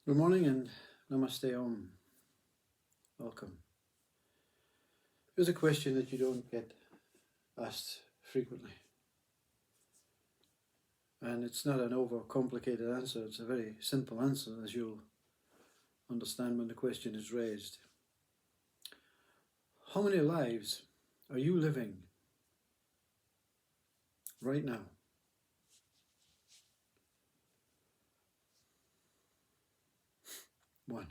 Good morning and Namaste Om. Welcome. Here's a question that you don't get asked frequently. And it's not an overcomplicated answer, it's a very simple answer, as you'll understand when the question is raised. How many lives are you living right now? One.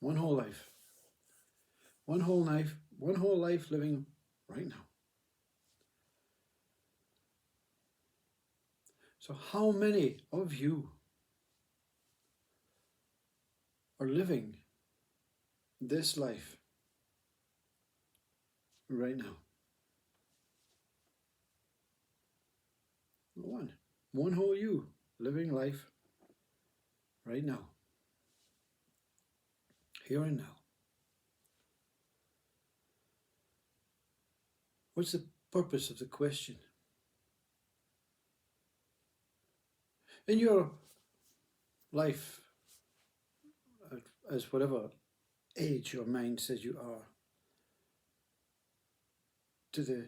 One whole life. One whole life living right now. So how many of you are living this life right now? One. One whole you living life right now. Here and now. What's the purpose of the question? In your life, as whatever age your mind says you are, to the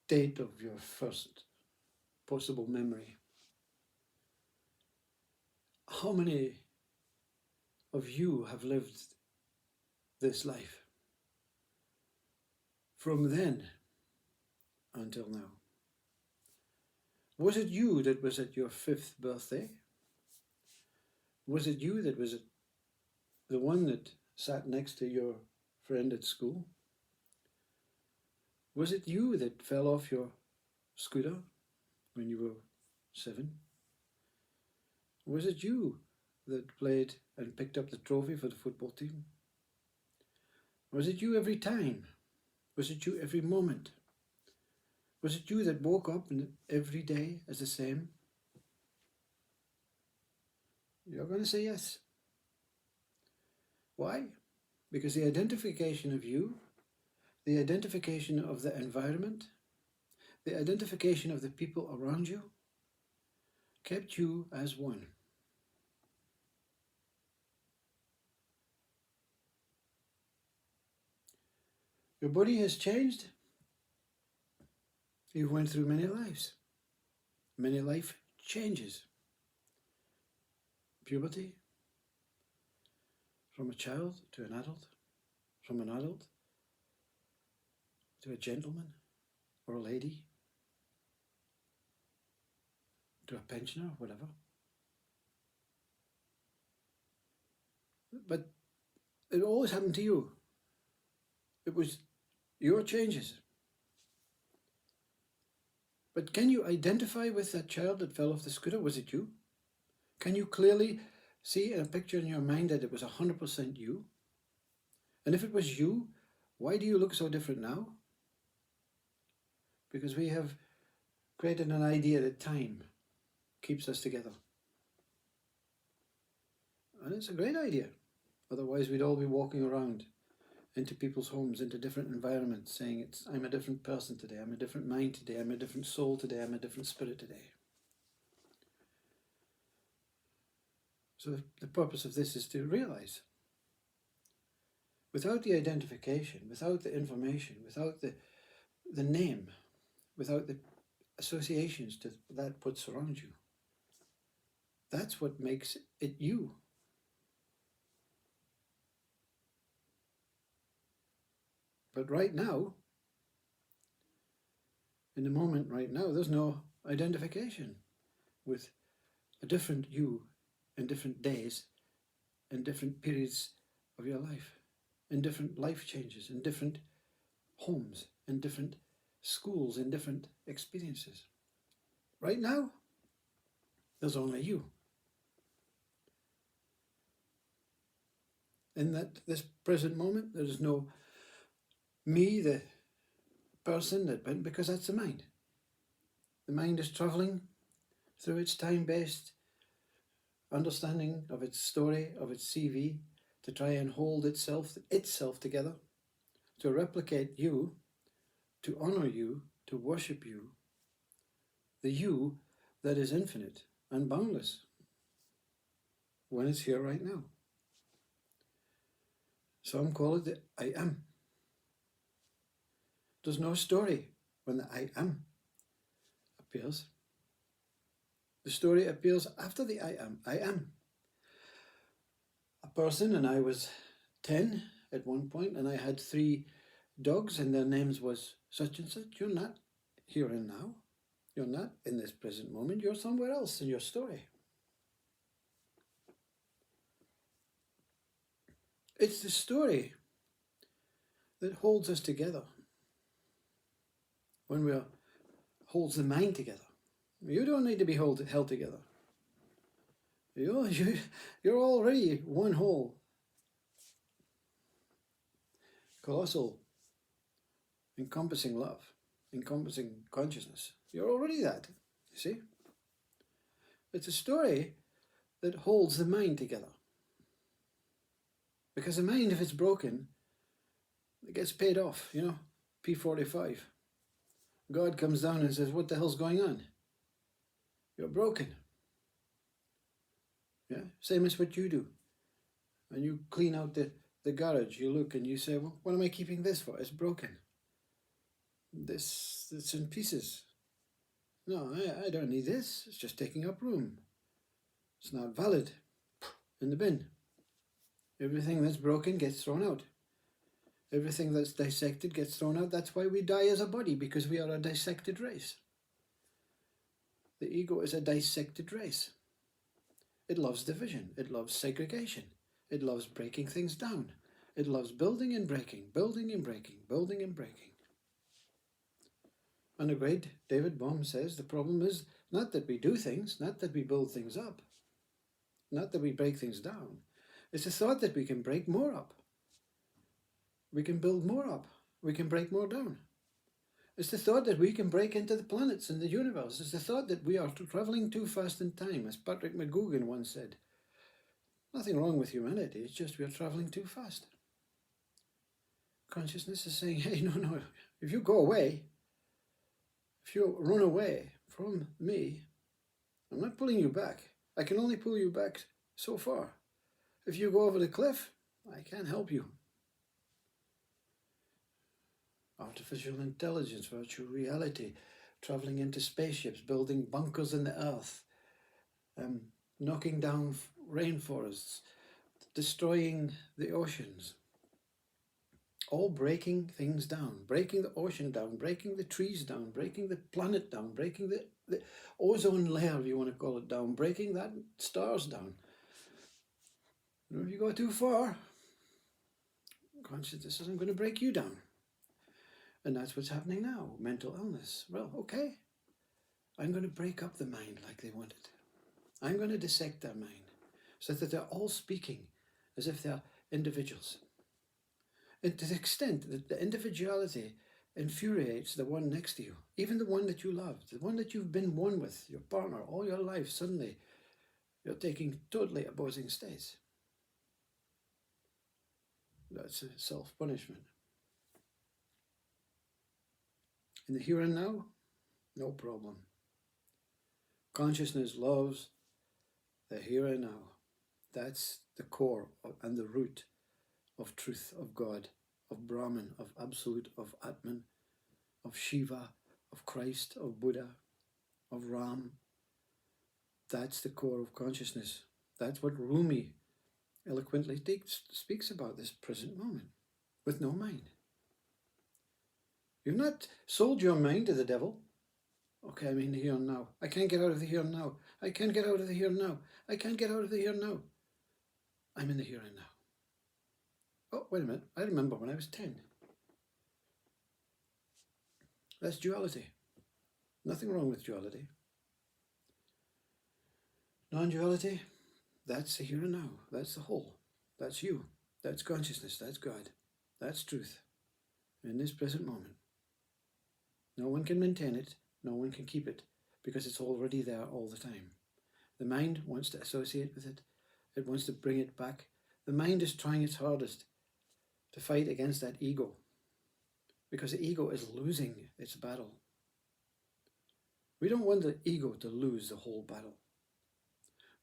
date of your first possible memory, how many of you have lived this life from then until now? Was it you that was at your 5th birthday? Was it you that was the one that sat next to your friend at school? Was it you that fell off your scooter when you were 7? Was it you that played and picked up the trophy for the football team? Was it you every time? Was it you every moment? Was it you that woke up every day as the same? You're going to say yes. Why? Because the identification of you, the identification of the environment, the identification of the people around you, kept you as one. Your body has changed. You went through many lives, many life changes. Puberty, from a child to an adult, from an adult to a gentleman or a lady, to a pensioner, whatever. But it always happened to you. It was your changes. But can you identify with that child that fell off the scooter? Was it you? Can you clearly see a picture in your mind that it was 100% you? And if it was you, why do you look so different now? Because we have created an idea that time keeps us together. And it's a great idea. Otherwise we'd all be walking around into people's homes, into different environments, saying I'm a different person today, I'm a different mind today, I'm a different soul today, I'm a different spirit today. So the purpose of this is to realize, without the identification, without the information, without the name, without the associations to that what surrounds you, that's what makes it you. But right now, in the moment right now, there's no identification with a different you in different days, in different periods of your life, in different life changes, in different homes, in different schools, in different experiences. Right now, there's only you. In this present moment, there is no me, the person that went, because that's the mind. The mind is traveling through its time-based understanding of its story, of its CV, to try and hold itself together, to replicate you, to honor you, to worship you, the you that is infinite and boundless. when it's here right now. Some call it the I am. There's no story when the I am appears. The story appears after the I am. I am a person, and I was 10 at one point, and I had 3 dogs, and their names was such and such. You're not here and now. You're not in this present moment. You're somewhere else in your story. It's the story that holds us together when we holds the mind together. You don't need to be held together. You're already one whole, colossal, encompassing love, encompassing consciousness. You're already that, you see? It's a story that holds the mind together. Because the mind, if it's broken, it gets paid off, you know, P45. God comes down and says, what the hell's going on? You're broken. Yeah, same as what you do. When you clean out the garage, you look and you say, well, what am I keeping this for? It's broken. It's in pieces. No, I don't need this. It's just taking up room. It's not valid. In the bin. Everything that's broken gets thrown out. Everything that's dissected gets thrown out. That's why we die as a body, because we are a dissected race. The ego is a dissected race. It loves division. It loves segregation. It loves breaking things down. It loves building and breaking, building and breaking, building and breaking. And the great David Bohm says the problem is not that we do things, not that we build things up, not that we break things down. It's the thought that we can break more up. We can build more up. We can break more down. It's the thought that we can break into the planets and the universe. It's the thought that we are traveling too fast in time, as Patrick McGoogan once said. Nothing wrong with humanity, it's just we are traveling too fast. Consciousness is saying, hey, no, if you go away, if you run away from me, I'm not pulling you back. I can only pull you back so far. If you go over the cliff, I can't help you. Artificial intelligence, virtual reality, traveling into spaceships, building bunkers in the earth, knocking down rainforests, destroying the oceans, all breaking things down, breaking the ocean down, breaking the trees down, breaking the planet down, breaking the ozone layer, if you want to call it, down, breaking that stars down. And if you go too far, consciousness isn't going to break you down. And that's what's happening now, mental illness. Well, okay, I'm going to break up the mind like they wanted. I'm going to dissect their mind so that they're all speaking as if they're individuals. And to the extent that the individuality infuriates the one next to you, even the one that you love, the one that you've been one with, your partner, all your life, suddenly you're taking totally opposing states. That's a self-punishment. In the here and now, no problem. Consciousness loves the here and now. That's the core and the root of truth, of God, of Brahman, of Absolute, of Atman, of Shiva, of Christ, of Buddha, of Ram. That's the core of consciousness. That's what Rumi eloquently speaks about, this present moment, with no mind. You've not sold your mind to the devil. Okay, I'm in the here and now. I can't get out of the here and now. I can't get out of the here and now. I can't get out of the here and now. I'm in the here and now. Oh, wait a minute. I remember when I was 10. That's duality. Nothing wrong with duality. Non-duality, that's the here and now. That's the whole. That's you. That's consciousness. That's God. That's truth. In this present moment. No one can maintain it. No one can keep it because it's already there all the time. The mind wants to associate with it. It wants to bring it back. The mind is trying its hardest to fight against that ego because the ego is losing its battle. We don't want the ego to lose the whole battle.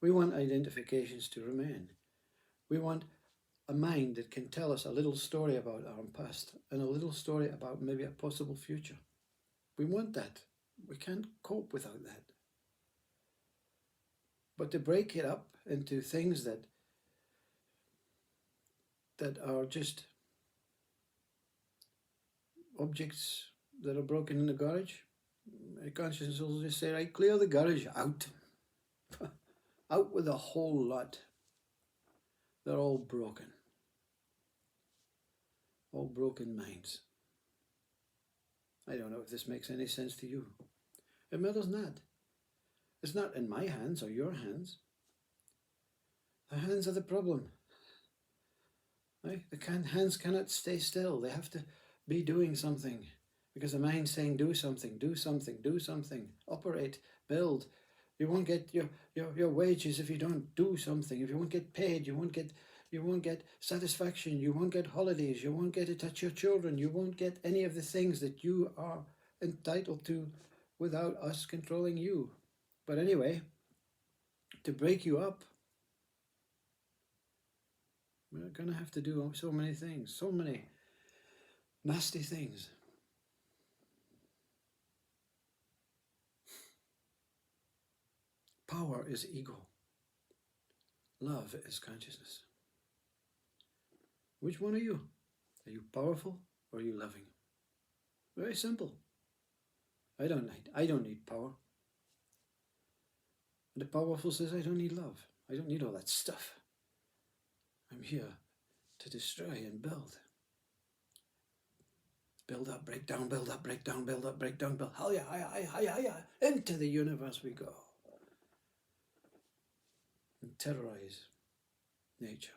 We want identifications to remain. We want a mind that can tell us a little story about our past and a little story about maybe a possible future. We want that. We can't cope without that. But to break it up into things that are just objects that are broken in the garage, my conscience will just say, right, clear the garage out. Out with a whole lot. They're all broken. All broken minds. I don't know if this makes any sense to you. It matters not. It's not in my hands or your hands. The hands are the problem. Right? The hands cannot stay still. They have to be doing something. Because the mind's saying, do something, do something, do something. Operate, build. You won't get your wages if you don't do something. If you won't get paid, you won't get satisfaction. You won't get holidays. You won't get to touch your children. You won't get any of the things that you are entitled to without us controlling you. But anyway, to break you up, we're going to have to do so many things, so many nasty things. Power is ego. Love is consciousness. Which one are you? Are you powerful or are you loving? Very simple. I don't need power. And the powerful says, I don't need love. I don't need all that stuff. I'm here to destroy and build. Build up, break down, build up, break down, build up, break down, build. Higher. Into the universe we go. And terrorize nature.